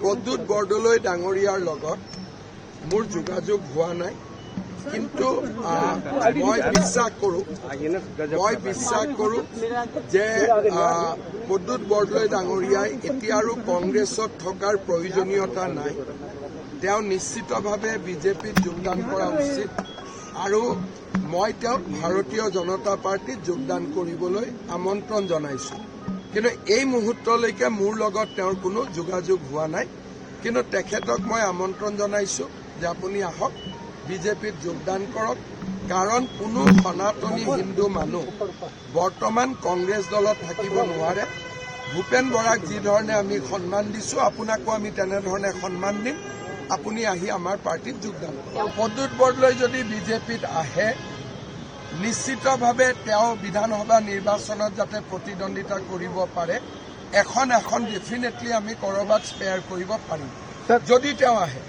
প্ৰদ্যুৎ বৰদলৈ ডাঙৰীয়াৰ লগত মোৰ যোগাযোগ হোৱা নাই, কিন্তু মই বিশ্বাস কৰোঁ যে প্ৰদ্যুৎ বৰদলৈ ডাঙৰীয়াই এতিয়া আৰু কংগ্ৰেছত থকাৰ প্ৰয়োজনীয়তা নাই। তেওঁ নিশ্চিতভাৱে বিজেপিত যোগদান কৰা উচিত আৰু মই তেওঁক ভাৰতীয় জনতা পাৰ্টীত যোগদান কৰিবলৈ আমন্ত্ৰণ জনাইছোঁ। কিন্তু এই মুহূৰ্তলৈকে মোৰ লগত তেওঁৰ কোনো যোগাযোগ হোৱা নাই, কিন্তু তেখেতক মই আমন্ত্ৰণ জনাইছোঁ যে আপুনি আহক, বিজেপিত যোগদান কৰক। কাৰণ কোনো সনাতনী হিন্দু মানুহ বৰ্তমান কংগ্ৰেছ দলত থাকিব নোৱাৰে। ভূপেন বৰাক যি ধৰণে আমি সন্মান দিছোঁ, আপোনাকো আমি তেনেধৰণে সন্মান দিম। আপুনি আহি আমাৰ পাৰ্টিত যোগদান কৰক। প্ৰদ্যুৎ বৰদলৈ যদি বিজেপিত আহে, নিশ্চিতভাৱে তেওঁ বিধানসভা নিৰ্বাচনত যাতে প্ৰতিদ্বন্দ্বিতা কৰিব পাৰে, এখন ডেফিনেটলি আমি ক'ৰবাত স্পেয়াৰ কৰিব পাৰিম যদি তেওঁ আহে।